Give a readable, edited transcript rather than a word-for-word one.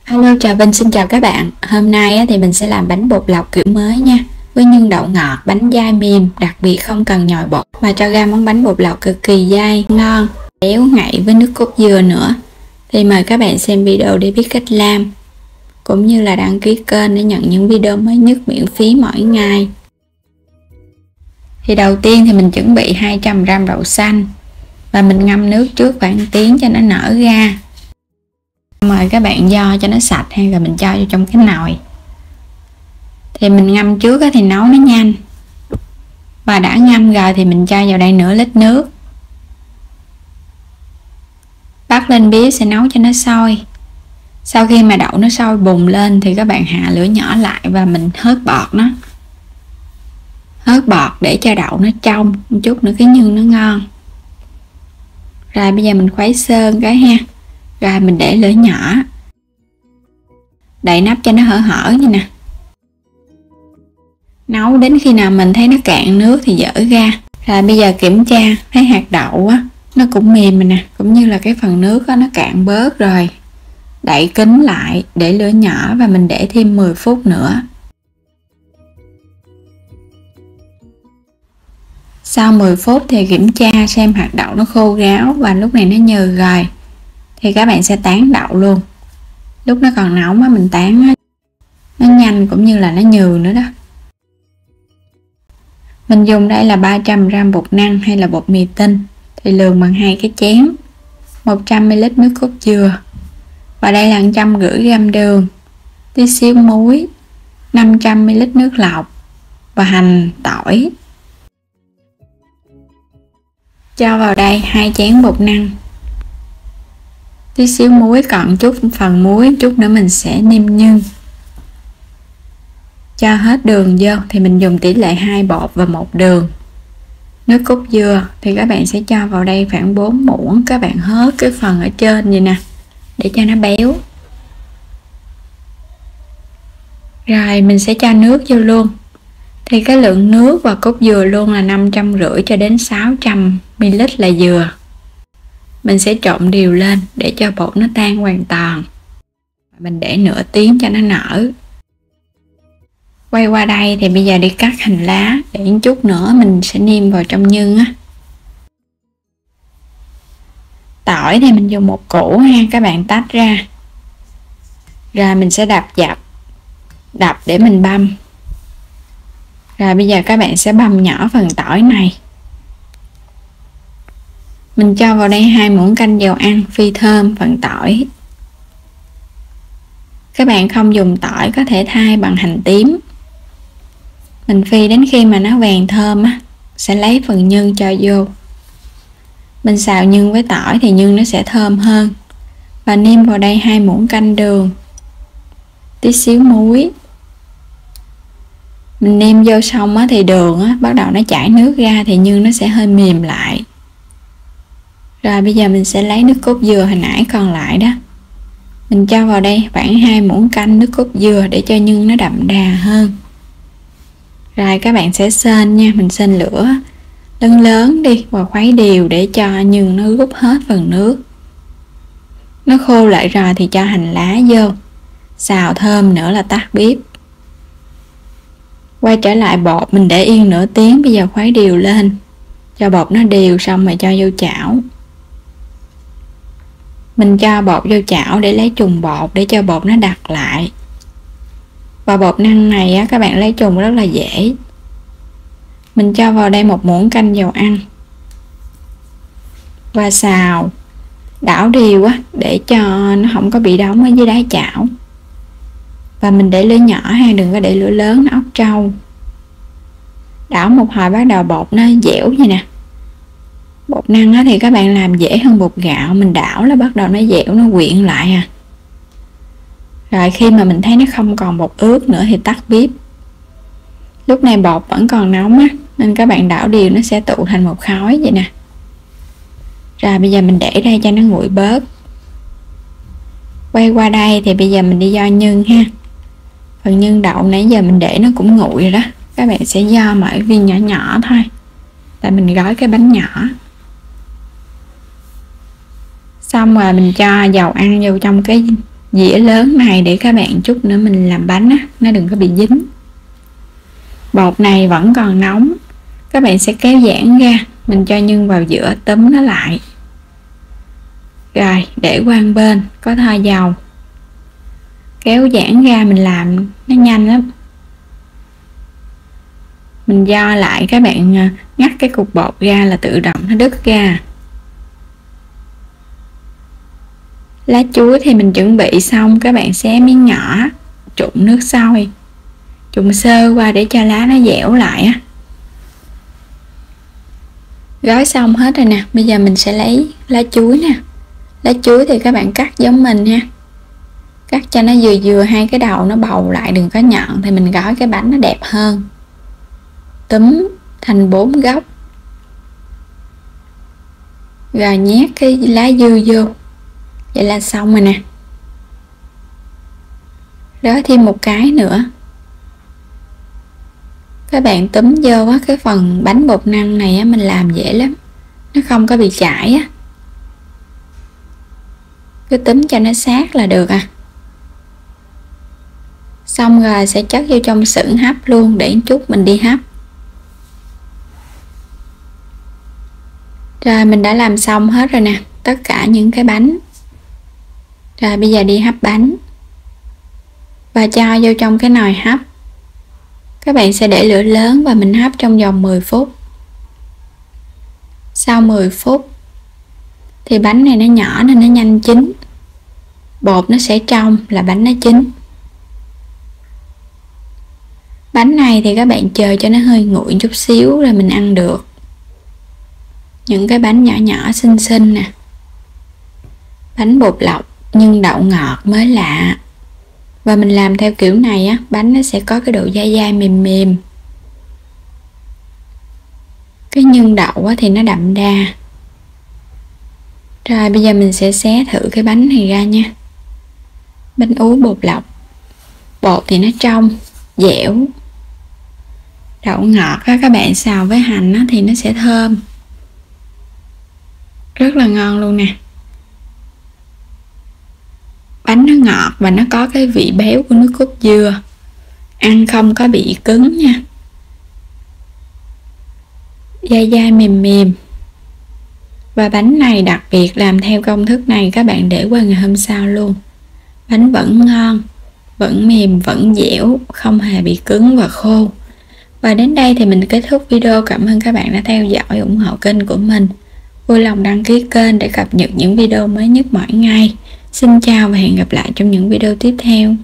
Hello, Trà Vinh xin chào các bạn. Hôm nay thì mình sẽ làm bánh bột lọc kiểu mới nha, với nhân đậu ngọt, bánh dai mềm, đặc biệt không cần nhồi bột mà cho ra món bánh bột lọc cực kỳ dai, ngon, béo ngậy với nước cốt dừa nữa. Thì mời các bạn xem video để biết cách làm, cũng như là đăng ký kênh để nhận những video mới nhất miễn phí mỗi ngày. Thì đầu tiên thì mình chuẩn bị 200g đậu xanh và mình ngâm nước trước khoảng tiếng cho nó nở ra. Mời các bạn vo cho nó sạch hay rồi mình cho vô trong cái nồi. Thì mình ngâm trước thì nấu nó nhanh. Và đã ngâm rồi thì mình cho vào đây nửa lít nước. Bắt lên bếp sẽ nấu cho nó sôi. Sau khi mà đậu nó sôi bùng lên thì các bạn hạ lửa nhỏ lại và mình hớt bọt nó. Hớt bọt để cho đậu nó trong một chút nữa cái nhân nó ngon. Rồi bây giờ mình khuấy sơn cái ha. Rồi mình để lửa nhỏ, đậy nắp cho nó hở hở như nè. Nấu đến khi nào mình thấy nó cạn nước thì dỡ ra. Rồi bây giờ kiểm tra thấy hạt đậu á nó cũng mềm rồi nè, cũng như là cái phần nước á nó cạn bớt rồi. Đậy kín lại, để lửa nhỏ và mình để thêm 10 phút nữa. Sau 10 phút thì kiểm tra xem hạt đậu nó khô ráo và lúc này nó nhừ rồi thì các bạn sẽ tán đậu luôn. Lúc nó còn nóng á mình tán nó nhanh cũng như là nó nhừ nữa đó. Mình dùng đây là 300g bột năng hay là bột mì tinh thì lường bằng 2 cái chén, 100ml nước cốt dừa và đây là 150g đường, tí xíu muối, 500ml nước lọc và hành tỏi. Cho vào đây 2 chén bột năng, tí xíu muối, còn chút phần muối chút nữa mình sẽ nêm nhân. Cho hết đường vô thì mình dùng tỷ lệ 2 bột và 1 đường. Nước cốt dừa thì các bạn sẽ cho vào đây khoảng 4 muỗng, các bạn hớt cái phần ở trên vậy nè để cho nó béo. Rồi mình sẽ cho nước vô luôn. Thì cái lượng nước và cốt dừa luôn là 550 cho đến 600ml là dừa. Mình sẽ trộn đều lên để cho bột nó tan hoàn toàn. Mình để nửa tiếng cho nó nở. Quay qua đây thì bây giờ đi cắt hành lá để một chút nữa mình sẽ nêm vào trong nhân á. Tỏi thì mình dùng một củ ha, các bạn tách ra. Rồi mình sẽ đập để mình băm. Rồi bây giờ các bạn sẽ băm nhỏ phần tỏi này. Mình cho vào đây 2 muỗng canh dầu ăn phi thơm phần tỏi. Các bạn không dùng tỏi có thể thay bằng hành tím. Mình phi đến khi mà nó vàng thơm á, sẽ lấy phần nhân cho vô. Mình xào nhân với tỏi thì nhân nó sẽ thơm hơn. Và nêm vào đây 2 muỗng canh đường, tí xíu muối. Mình nêm vô xong á, thì đường á, bắt đầu nó chảy nước ra thì nhân nó sẽ hơi mềm lại. Rồi bây giờ mình sẽ lấy nước cốt dừa hồi nãy còn lại đó. Mình cho vào đây khoảng 2 muỗng canh nước cốt dừa để cho nhân nó đậm đà hơn. Rồi các bạn sẽ sên nha, mình sên lửa lớn lớn đi và khuấy đều để cho nhân nó rút hết phần nước. Nó khô lại rồi thì cho hành lá vô. Xào thơm nữa là tắt bếp. Quay trở lại bột mình để yên nửa tiếng, bây giờ khuấy đều lên. Cho bột nó đều xong rồi cho vô chảo. Mình cho bột vô chảo để lấy trùng bột để cho bột nó đặc lại. Và bột năng này á, các bạn lấy trùng rất là dễ. Mình cho vào đây 1 muỗng canh dầu ăn. Và xào đảo đều á để cho nó không có bị đóng ở dưới đáy chảo. Và mình để lửa nhỏ ha, đừng có để lửa lớn nó ốc trâu. Đảo một hồi bắt đầu bột nó dẻo vậy nè. Bột năng á thì các bạn làm dễ hơn bột gạo, mình đảo là bắt đầu nó dẻo, nó quyện lại à. Rồi khi mà mình thấy nó không còn bột ướt nữa thì tắt bếp. Lúc này bột vẫn còn nóng á, nên các bạn đảo đều nó sẽ tụ thành một khối vậy nè. Rồi bây giờ mình để đây cho nó nguội bớt. Quay qua đây thì bây giờ mình đi vo nhân ha. Phần nhân đậu nãy giờ mình để nó cũng nguội rồi đó. Các bạn sẽ vo mỗi viên nhỏ nhỏ thôi. Tại mình gói cái bánh nhỏ. Xong rồi mình cho dầu ăn vô trong cái dĩa lớn này để các bạn chút nữa mình làm bánh á, nó đừng có bị dính. Bột này vẫn còn nóng, các bạn sẽ kéo giãn ra, mình cho nhân vào giữa túm nó lại. Rồi để qua một bên, có thoa dầu, kéo giãn ra, mình làm nó nhanh lắm. Mình do lại, các bạn ngắt cái cục bột ra là tự động nó đứt ra. Lá chuối thì mình chuẩn bị xong, các bạn xé miếng nhỏ, trụng nước sôi, trụng sơ qua để cho lá nó dẻo lại á. Gói xong hết rồi nè, bây giờ mình sẽ lấy lá chuối nè. Lá chuối thì các bạn cắt giống mình nha, cắt cho nó vừa vừa, hai cái đầu nó bầu lại, đừng có nhọn, thì mình gói cái bánh nó đẹp hơn. Túm thành 4 góc, rồi nhét cái lá dưa vô, vậy là xong rồi nè. Đó, thêm một cái nữa, các bạn túm vô á, cái phần bánh bột năng này á, mình làm dễ lắm, nó không có bị chảy á, cứ túm cho nó sát là được à. Xong rồi sẽ chất vô trong sửng hấp luôn, để chút mình đi hấp. Rồi mình đã làm xong hết rồi nè, tất cả những cái bánh. Rồi bây giờ đi hấp bánh và cho vô trong cái nồi hấp. Các bạn sẽ để lửa lớn và mình hấp trong vòng 10 phút. Sau 10 phút thì bánh này nó nhỏ nên nó nhanh chín, bột nó sẽ trong là bánh nó chín. Bánh này thì các bạn chờ cho nó hơi nguội chút xíu rồi mình ăn được. Những cái bánh nhỏ nhỏ xinh xinh nè, bánh bột lọc nhưng đậu ngọt mới lạ. Và mình làm theo kiểu này á, bánh nó sẽ có cái độ dai dai mềm mềm. Cái nhân đậu á thì nó đậm đà. Rồi bây giờ mình sẽ xé thử cái bánh này ra nha. Bánh ú bột lọc, bột thì nó trong, dẻo. Đậu ngọt á, các bạn xào với hành á, thì nó sẽ thơm, rất là ngon luôn nè. Bánh nó ngọt và nó có cái vị béo của nước cốt dừa, ăn không có bị cứng nha, dai dai mềm mềm. Và bánh này đặc biệt làm theo công thức này, các bạn để qua ngày hôm sau luôn, bánh vẫn ngon, vẫn mềm, vẫn dẻo, không hề bị cứng và khô. Và đến đây thì mình kết thúc video. Cảm ơn các bạn đã theo dõi, ủng hộ kênh của mình. Vui lòng đăng ký kênh để cập nhật những video mới nhất mỗi ngày. Xin chào và hẹn gặp lại trong những video tiếp theo.